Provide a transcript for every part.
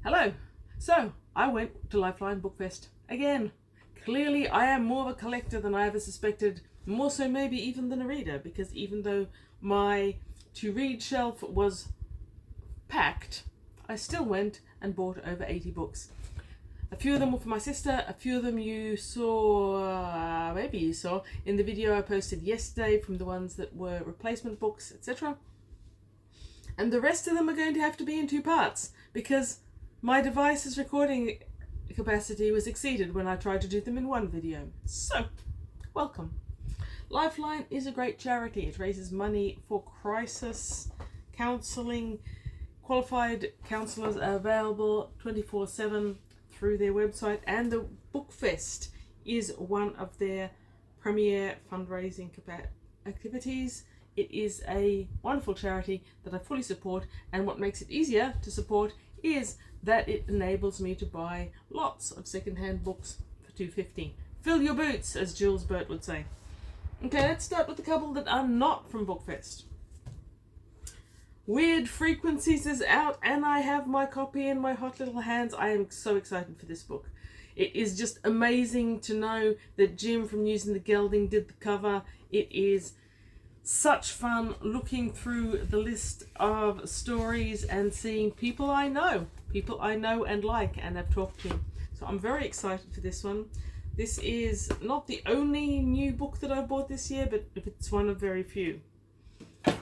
Hello. So, I went to Lifeline Bookfest again. Clearly, I am more of a collector than I ever suspected, more so maybe even than a reader, because even though my to-read shelf was packed, I still went and bought over 80 books. A few of them were for my sister, a few of them you saw, maybe you saw, in the video I posted yesterday from the ones that were replacement books, etc. And the rest of them are going to have to be in two parts, because my device's recording capacity was exceeded when I tried to do them in one video. So, welcome. Lifeline is a great charity. It raises money for crisis counselling. Qualified counsellors are available 24/7 through their website, and the Bookfest is one of their premier fundraising activities. It is a wonderful charity that I fully support, and what makes it easier to support is that it enables me to buy lots of second-hand books for $2.50. Fill your boots, as Jules Burt would say. Okay, let's start with a couple that are not from Bookfest. Weird Frequencies is out, and I have my copy in my hot little hands. I am so excited for this book. It is just amazing to know that Jim from Using the Gelding did the cover. It is such fun looking through the list of stories and seeing people I know and like and have talked to. So I'm very excited for this one. This is not the only new book that I bought this year, but it's one of very few.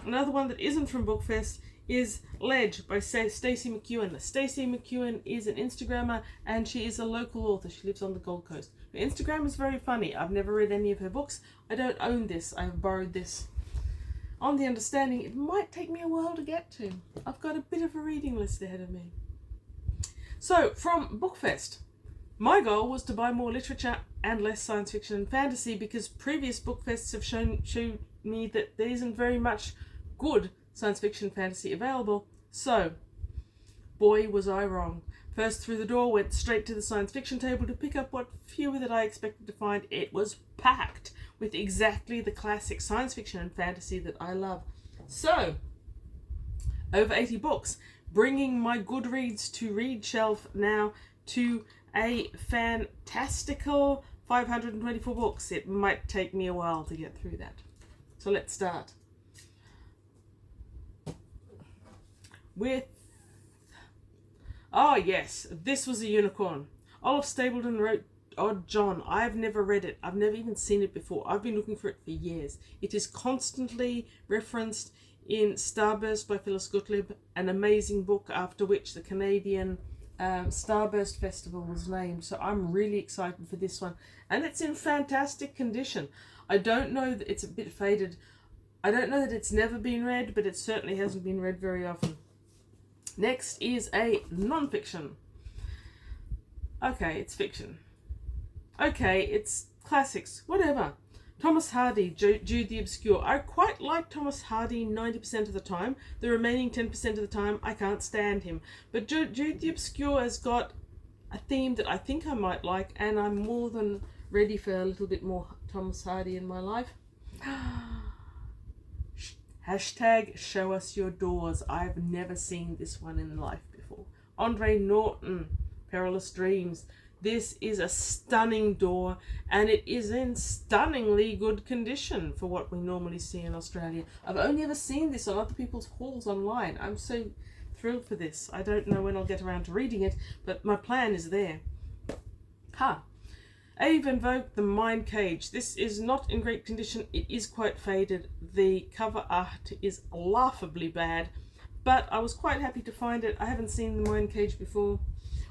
Another one that isn't from Bookfest is Ledge by Stacey McEwen. Stacey McEwen is an Instagrammer, and she is a local author. She lives on the Gold Coast. Her Instagram is very funny. I've never read any of her books. I don't own this. I have borrowed this on the understanding it might take me a while to get to. I've got a bit of a reading list ahead of me. So, from Bookfest, my goal was to buy more literature and less science fiction and fantasy, because previous Bookfests have shown me that there isn't very much good science fiction fantasy available. So, boy was I wrong. First through the door, went straight to the science fiction table to pick up what few that I expected to find. It was packed with exactly the classic science fiction and fantasy that I love. So, over 80 books, bringing my Goodreads to read shelf now to a fantastical 524 books. It might take me a while to get through that. So let's start with, oh yes, This Was a Unicorn. Olive Stapleton wrote Odd John. I've never read it. I've never even seen it before. I've been looking for it for years. It is constantly referenced in Starburst by Phyllis Gottlieb, an amazing book after which the Canadian Starburst Festival was named. So I'm really excited for this one. And it's in fantastic condition. I don't know that it's a bit faded. I don't know that it's never been read, but it certainly hasn't been read very often. Next is a non-fiction. Okay, it's fiction. Okay, it's classics, whatever. Thomas Hardy, Jude the Obscure. I quite like Thomas Hardy 90% of the time. The remaining 10% of the time, I can't stand him. But Jude the Obscure has got a theme that I think I might like, and I'm more than ready for a little bit more Thomas Hardy in my life. Hashtag show us your doors. I've never seen this one in life before. Andre Norton, Perilous Dreams. This is a stunning door, and it is in stunningly good condition for what we normally see in Australia. I've only ever seen this on other people's hauls online. I'm so thrilled for this. I don't know when I'll get around to reading it, but my plan is there. Ave Van Vogt, The Mind Cage. This is not in great condition. It is quite faded. The cover art is laughably bad, but I was quite happy to find it. I haven't seen The Mind Cage before.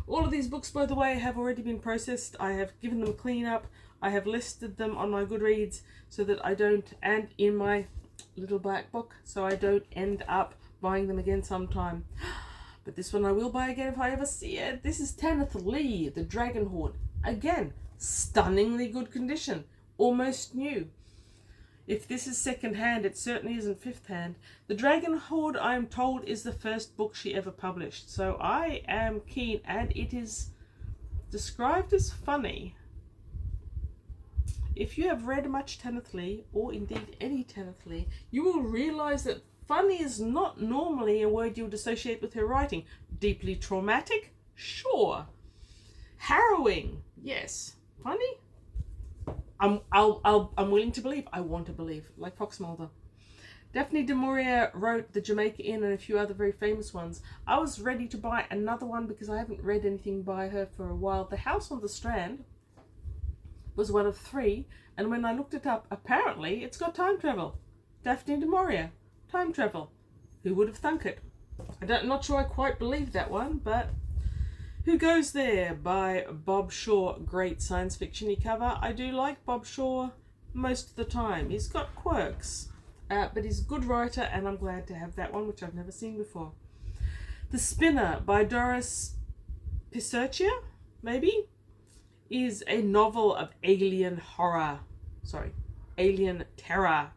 All of these books, by the way, have already been processed. I have given them a clean up. I have listed them on my Goodreads so that I don't, and in my little black book, so I don't end up buying them again sometime. But this one I will buy again if I ever see it. This is Tanith Lee, The Dragon Horde. Again, stunningly good condition. Almost new. If this is second hand, it certainly isn't fifth hand. The Dragon Horde, I am told, is the first book she ever published. So I am keen, and it is described as funny. If you have read much Tanith Lee, or indeed any Tanith Lee, you will realise that funny is not normally a word you would associate with her writing. Deeply traumatic? Sure. Harrowing. Yes. Funny? I'm willing to believe. I want to believe. Like Fox Mulder. Daphne du Maurier wrote The Jamaica Inn and a few other very famous ones. I was ready to buy another one because I haven't read anything by her for a while. The House on the Strand was one of 3, and when I looked it up, apparently it's got time travel. Daphne du Maurier, time travel. Who would have thunk it? I'm not sure I quite believe that one, but Who Goes There by Bob Shaw. Great science fiction-y cover. I do like Bob Shaw most of the time. He's got quirks, but he's a good writer, and I'm glad to have that one, which I've never seen before. The Spinner by Doris Piserchia, maybe, is a novel of alien terror.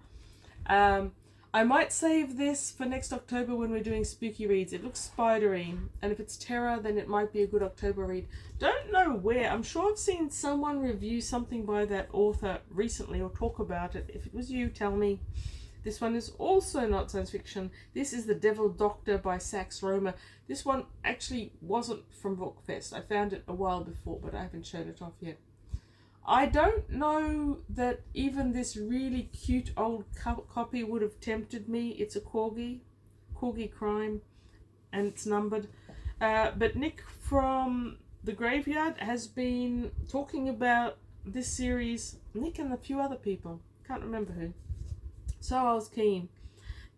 I might save this for next October when we're doing spooky reads. It looks spidery, and if it's terror, then it might be a good October read. Don't know where. I'm sure I've seen someone review something by that author recently or talk about it. If it was you, tell me. This one is also not science fiction. This is The Devil Doctor by Sax Rohmer. This one actually wasn't from Bookfest. I found it a while before, but I haven't shown it off yet. I don't know that even this really cute old copy would have tempted me. It's a corgi crime, and it's numbered. But Nick from The Graveyard has been talking about this series. Nick and a few other people. Can't remember who. So I was keen.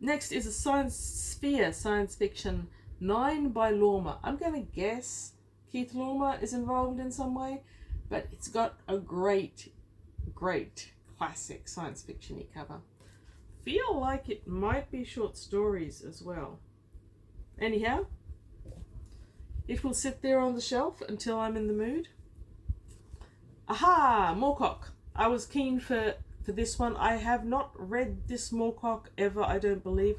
Next is a science fiction, 9 by Lormer. I'm going to guess Keith Lormer is involved in some way, but it's got a great classic science fiction-y cover. Feel like it might be short stories as well. Anyhow, it will sit there on the shelf until I'm in the mood. Aha! Moorcock. I was keen for this one. I have not read this Moorcock ever, I don't believe.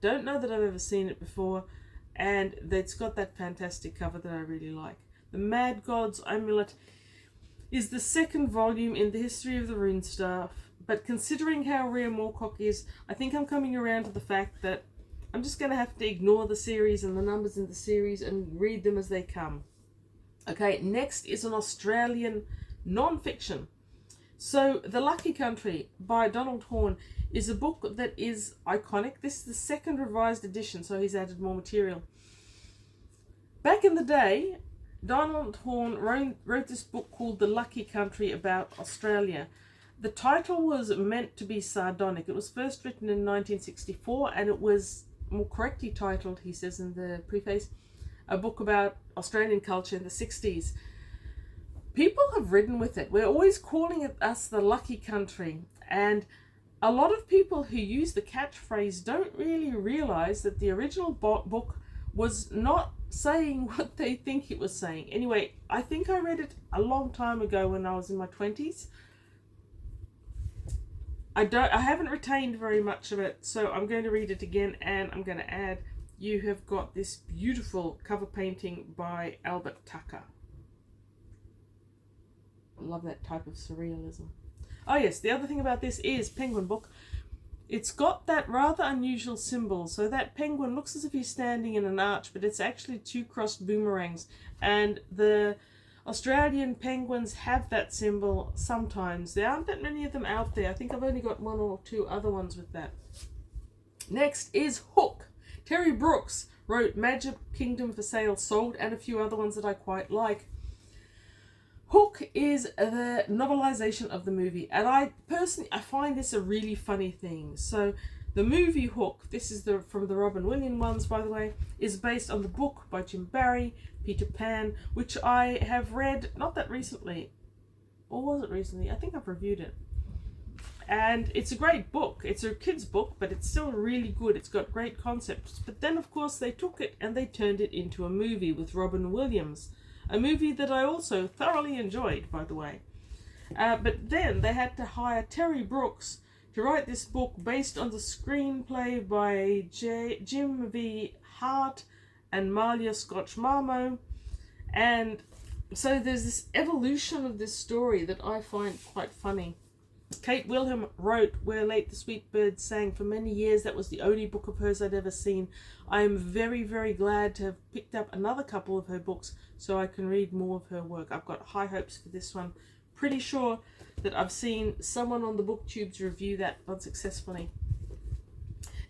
Don't know that I've ever seen it before, and it's got that fantastic cover that I really like. The Mad God's Amulet is the 2nd volume in the history of the Runestaff, but considering how rare Moorcock is, I think I'm coming around to the fact that I'm just going to have to ignore the series and the numbers in the series and read them as they come. Okay, next is an Australian non-fiction. So, The Lucky Country by Donald Horne is a book that is iconic. This is the 2nd revised edition, so he's added more material. Back in the day, Donald Horne wrote this book called The Lucky Country about Australia. The title was meant to be sardonic. It was first written in 1964, and it was more correctly titled, he says in the preface, a book about Australian culture in the 60s. People have ridden with it. We're always calling it us the lucky country. And a lot of people who use the catchphrase don't really realise that the original book was not saying what they think it was saying. Anyway, I think I read it a long time ago when I was in my 20s. I haven't retained very much of it, so I'm going to read it again, and I'm going to add, you have got this beautiful cover painting by Albert Tucker. Love that type of surrealism. Oh yes, the other thing about this is Penguin book. It's got that rather unusual symbol. So that penguin looks as if he's standing in an arch, but it's actually 2 crossed boomerangs. And the Australian penguins have that symbol sometimes. There aren't that many of them out there. I think I've only got 1 or 2 other ones with that. Next is Hook. Terry Brooks wrote Magic Kingdom for Sale Sold and a few other ones that I quite like. Hook is the novelization of the movie, and I find this a really funny thing. So the movie Hook, this is from the Robin Williams ones, by the way, is based on the book by Jim Barrie, Peter Pan, which I have read not that recently. Or was it recently? I think I've reviewed it. And it's a great book. It's a kid's book, but it's still really good. It's got great concepts. But then, of course, they took it and they turned it into a movie with Robin Williams. A movie that I also thoroughly enjoyed, by the way. But then they had to hire Terry Brooks to write this book based on the screenplay by Jim V. Hart and Malia Scotch-Marmo. And so there's this evolution of this story that I find quite funny. Kate Wilhelm wrote Where Late the Sweet Bird Sang for many years. That was the only book of hers I'd ever seen. I am very, very glad to have picked up another couple of her books so I can read more of her work. I've got high hopes for this one. Pretty sure that I've seen someone on the BookTubes review that unsuccessfully.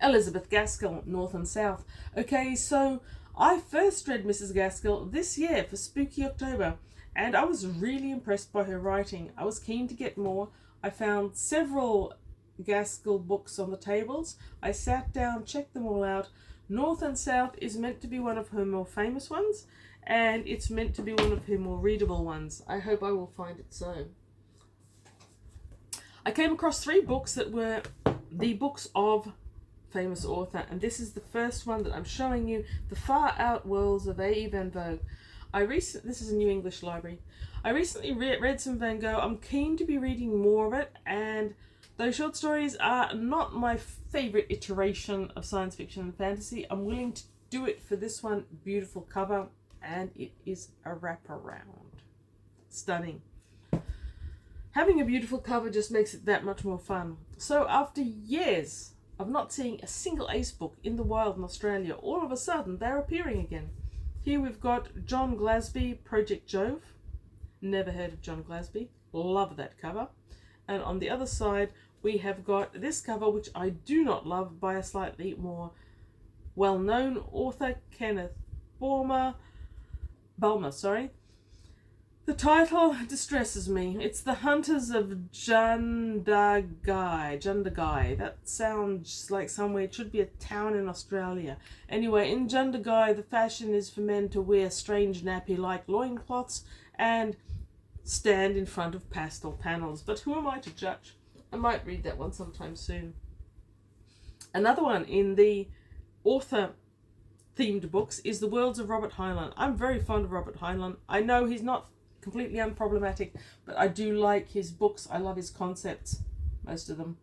Elizabeth Gaskell, North and South. Okay, so I first read Mrs. Gaskell this year for Spooky October, and I was really impressed by her writing. I was keen to get more. I found several Gaskell books on the tables. I sat down, checked them all out. North and South is meant to be one of her more famous ones, and it's meant to be one of her more readable ones. I hope I will find it so. I came across 3 books that were the books of famous author, and this is the first one that I'm showing you, The Far Out Worlds of A.E. Van Vogt. This is a New English Library. I recently read some Van Gogh. I'm keen to be reading more of it, and those short stories are not my favourite iteration of science fiction and fantasy. I'm willing to do it for this one. Beautiful cover, and it is a wraparound. Stunning. Having a beautiful cover just makes it that much more fun. So after years of not seeing a single Ace book in the wild in Australia, all of a sudden they're appearing again. Here we've got John Glasby, Project Jove. Never heard of John Glasby. Love that cover. And on the other side, we have got this cover, which I do not love, by a slightly more well-known author, Kenneth Bulmer. The title distresses me. It's The Hunters of Jundagai. That sounds like somewhere, it should be a town in Australia. Anyway, in Jundagai, the fashion is for men to wear strange nappy-like loincloths and stand in front of pastel panels. But who am I to judge? I might read that one sometime soon. Another one in the author-themed books is The Worlds of Robert Heinlein. I'm very fond of Robert Heinlein. I know he's not completely unproblematic, but I do like his books. I love his concepts, most of them.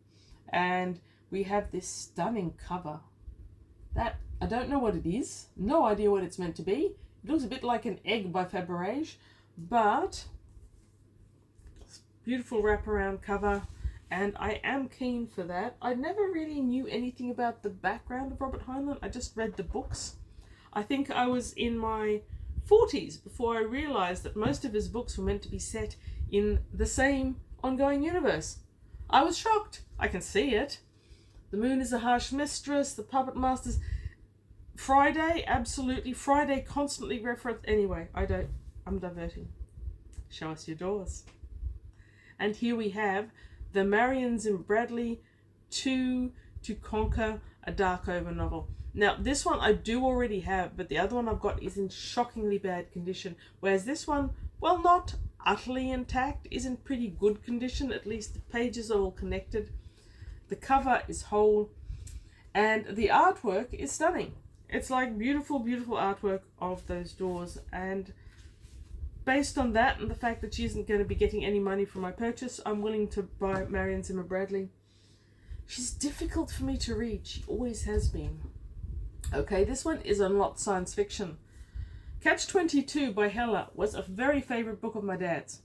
And we have this stunning cover that I don't know what it is. No idea what it's meant to be. It looks a bit like an egg by Faberge, but beautiful wraparound cover, and I am keen for that. I never really knew anything about the background of Robert Heinlein. I just read the books. I think I was in my 40s before I realised that most of his books were meant to be set in the same ongoing universe. I was shocked. I can see it. The Moon is a Harsh Mistress, The Puppet Masters, Friday, absolutely. Friday constantly referenced. Anyway, I'm diverting. Show us your doors. And here we have the Marion Zimmer Bradley 2 to Conquer a Darkover novel. Now, this one I do already have, but the other one I've got is in shockingly bad condition, whereas this one, well, not utterly intact, is in pretty good condition. At least the pages are all connected. The cover is whole, and the artwork is stunning. It's like beautiful, beautiful artwork of those doors, and based on that and the fact that she isn't going to be getting any money for my purchase, I'm willing to buy Marion Zimmer Bradley. She's difficult for me to read. She always has been. Okay, this one is not science fiction. Catch-22 by Heller was a very favourite book of my dad's.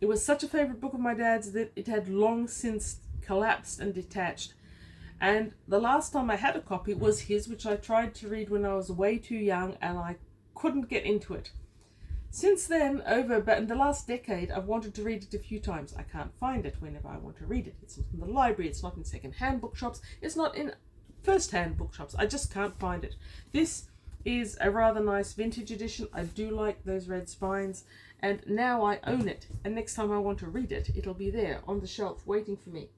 It was such a favourite book of my dad's that it had long since collapsed and detached. And the last time I had a copy was his, which I tried to read when I was way too young and I couldn't get into it. Since then, in the last decade, I've wanted to read it a few times. I can't find it whenever I want to read it. It's not in the library, it's not in second-hand bookshops, it's not in first-hand bookshops. I just can't find it. This is a rather nice vintage edition. I do like those red spines, and now I own it. And next time I want to read it, it'll be there on the shelf waiting for me.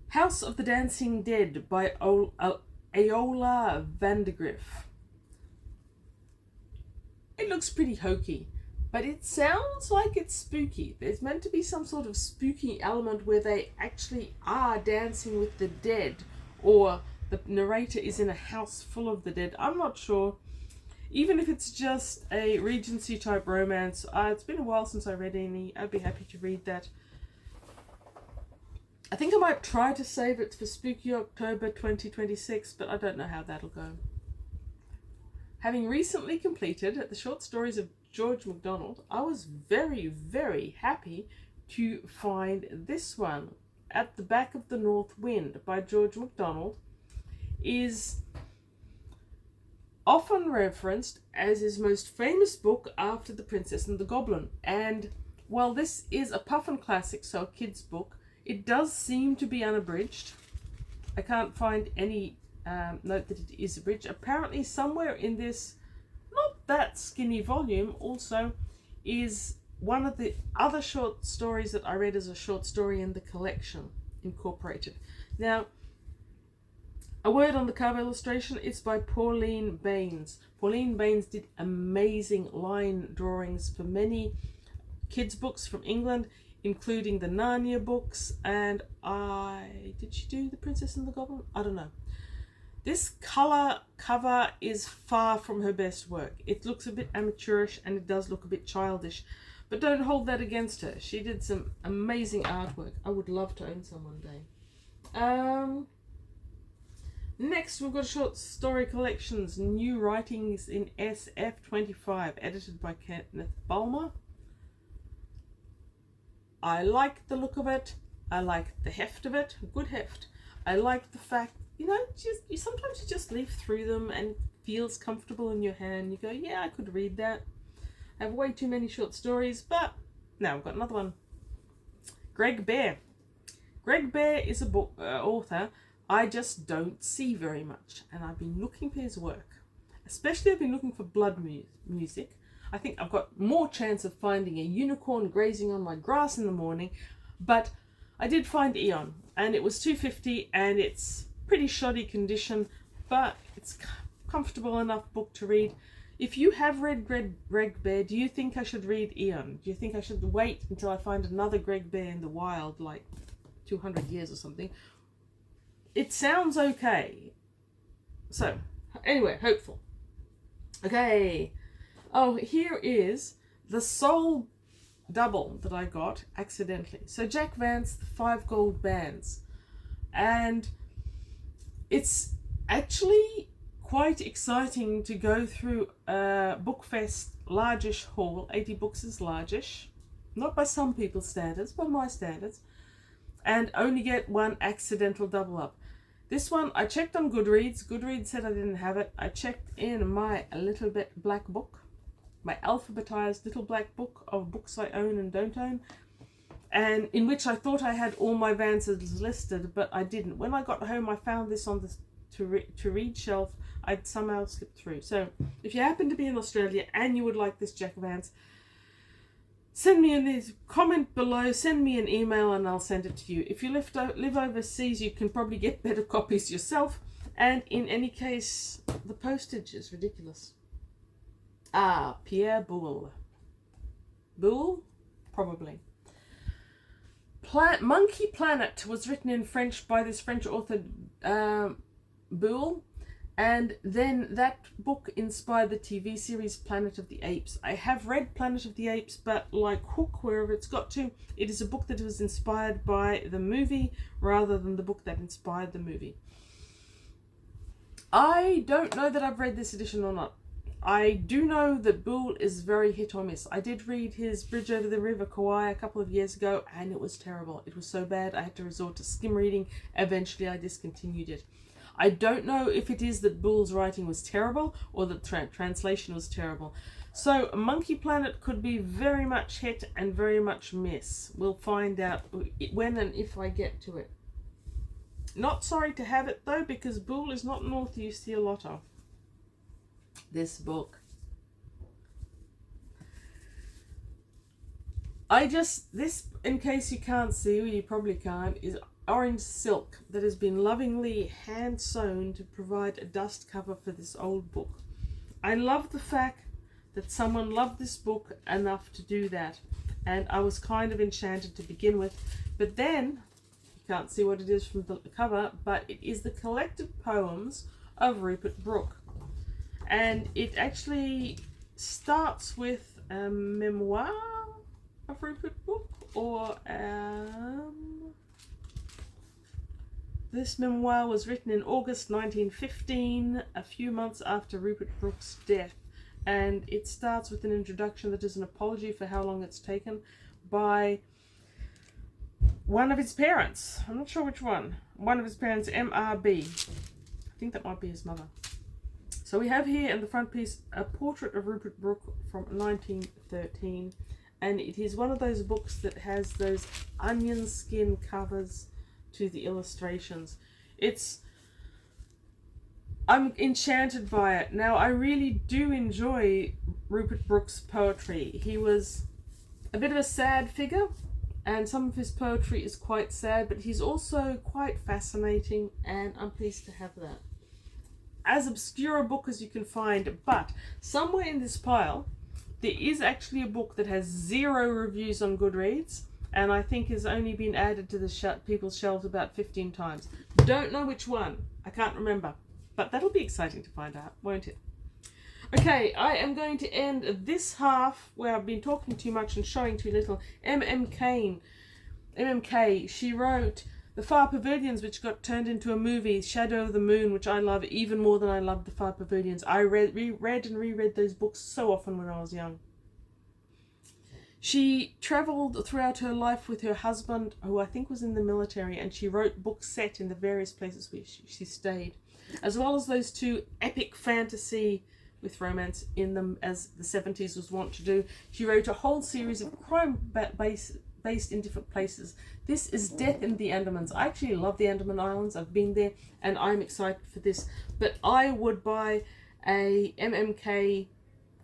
House of the Dancing Dead by Aola Vandergriff. It looks pretty hokey, but it sounds like it's spooky. There's meant to be some sort of spooky element where they actually are dancing with the dead, or the narrator is in a house full of the dead. I'm not sure. Even if it's just a Regency type romance, it's been a while since I read any. I'd be happy to read that. I think I might try to save it for Spooky October 2026, but I don't know how that'll go. Having recently completed the short stories of George MacDonald, I was very, very happy to find this one. At the Back of the North Wind by George MacDonald is often referenced as his most famous book after The Princess and the Goblin. And while this is a Puffin classic, so a kid's book, it does seem to be unabridged. I can't find any note that it is abridged. Apparently somewhere in this not that skinny volume also is one of the other short stories that I read as a short story in the collection incorporated. Now, a word on the cover illustration, it's by Pauline Baynes. Pauline Baynes did amazing line drawings for many kids' books from England, including the Narnia books, and did she do The Princess and the Goblin? I don't know. This colour cover is far from her best work. It looks a bit amateurish and it does look a bit childish, but don't hold that against her. She did some amazing artwork. I would love to own some one day. Next, we've got short story collections, New Writings in SF25, edited by Kenneth Bulmer. I like the look of it. I like the heft of it. Good heft. I like the fact, sometimes you just leaf through them and it feels comfortable in your hand. You go, yeah, I could read that. I have way too many short stories, but now I've got another one. Greg Bear. Greg Bear is a book author I just don't see very much, and I've been looking for his work. Especially I've been looking for blood music. I think I've got more chance of finding a unicorn grazing on my grass in the morning, but I did find Eon, and it was $2.50, and it's pretty shoddy condition, but it's comfortable enough book to read. If you have read Greg Bear, do you think I should read Eon? Do you think I should wait until I find another Greg Bear in the wild, like 200 years or something? It sounds okay. So, anyway, hopeful. Okay. Oh, here is the Soul double that I got accidentally. So Jack Vance, the 5 Gold Bands. And it's actually quite exciting to go through a Bookfest largish haul. 80 books is largish. Not by some people's standards, by my standards. And only get one accidental double up. This one, I checked on Goodreads. Goodreads said I didn't have it. I checked in my Little Bit Black book, my alphabetized little black book of books I own and don't own, and in which I thought I had all my Vances listed, but I didn't. When I got home, I found this on the to read shelf. I'd somehow slipped through. So if you happen to be in Australia and you would like this Jack Vance, send me a comment below, send me an email and I'll send it to you. If you live overseas, you can probably get better copies yourself. And in any case, the postage is ridiculous. Pierre Boulle. Boulle? Probably. Monkey Planet was written in French by this French author, Boulle. And then that book inspired the TV series Planet of the Apes. I have read Planet of the Apes, but like Hook, wherever it's got to, it is a book that was inspired by the movie rather than the book that inspired the movie. I don't know that I've read this edition or not. I do know that Boulle is very hit or miss. I did read his Bridge Over the River Kwai a couple of years ago, and it was terrible. It was so bad I had to resort to skim reading. Eventually I discontinued it. I don't know if it is that Boulle's writing was terrible or that translation was terrible. So Monkey Planet could be very much hit and very much miss. We'll find out when and if I get to it. Not sorry to have it though, because Boulle is not an author you see a lot of. This book. This, in case you can't see, or you probably can't, is orange silk that has been lovingly hand sewn to provide a dust cover for this old book. I love the fact that someone loved this book enough to do that, and I was kind of enchanted to begin with. But then, you can't see what it is from the cover, but it is the collected poems of Rupert Brooke. And it actually starts with a memoir of Rupert Brooke, or this memoir was written in August 1915, a few months after Rupert Brooke's death. and it starts with an introduction that is an apology for how long it's taken by one of his parents. I'm not sure which one. One of his parents, MRB. I think that might be his mother. So we have here in the front piece a portrait of Rupert Brooke from 1913, and it is one of those books that has those onion skin covers to the illustrations. I'm enchanted by it. Now, I really do enjoy Rupert Brooke's poetry. He was a bit of a sad figure, and some of his poetry is quite sad, but he's also quite fascinating, and I'm pleased to have that. As obscure a book as you can find, but somewhere in this pile, there is actually a book that has 0 reviews on Goodreads, and I think has only been added to the people's shelves about 15 times. Don't know which one. I can't remember. But that'll be exciting to find out, won't it? Okay, I am going to end this half where I've been talking too much and showing too little. MMK, she wrote The Far Pavilions, which got turned into a movie, Shadow of the Moon, which I love even more than I loved The Far Pavilions. I reread and reread those books so often when I was young. She travelled throughout her life with her husband, who I think was in the military, and she wrote books set in the various places where she stayed, as well as those 2 epic fantasy with romance in them, as the 70s was wont to do. She wrote a whole series of crime based in different places. This is Death in the Andamans. I actually love the Andaman Islands. I've been there, and I'm excited for this. But I would buy a MMK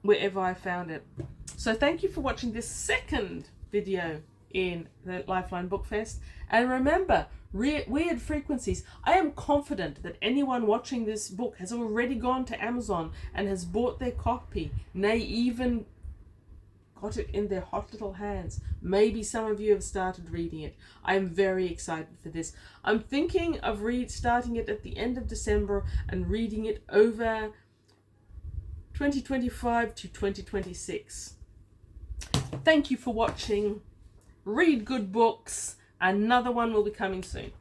wherever I found it. So thank you for watching this second video in the Lifeline Bookfest. And remember, Weird Frequencies. I am confident that anyone watching this book has already gone to Amazon and has bought their copy. Nay, even got it in their hot little hands. Maybe some of you have started reading it. I am very excited for this. I'm thinking of starting it at the end of December and reading it over 2025 to 2026. Thank you for watching. Read good books. Another one will be coming soon.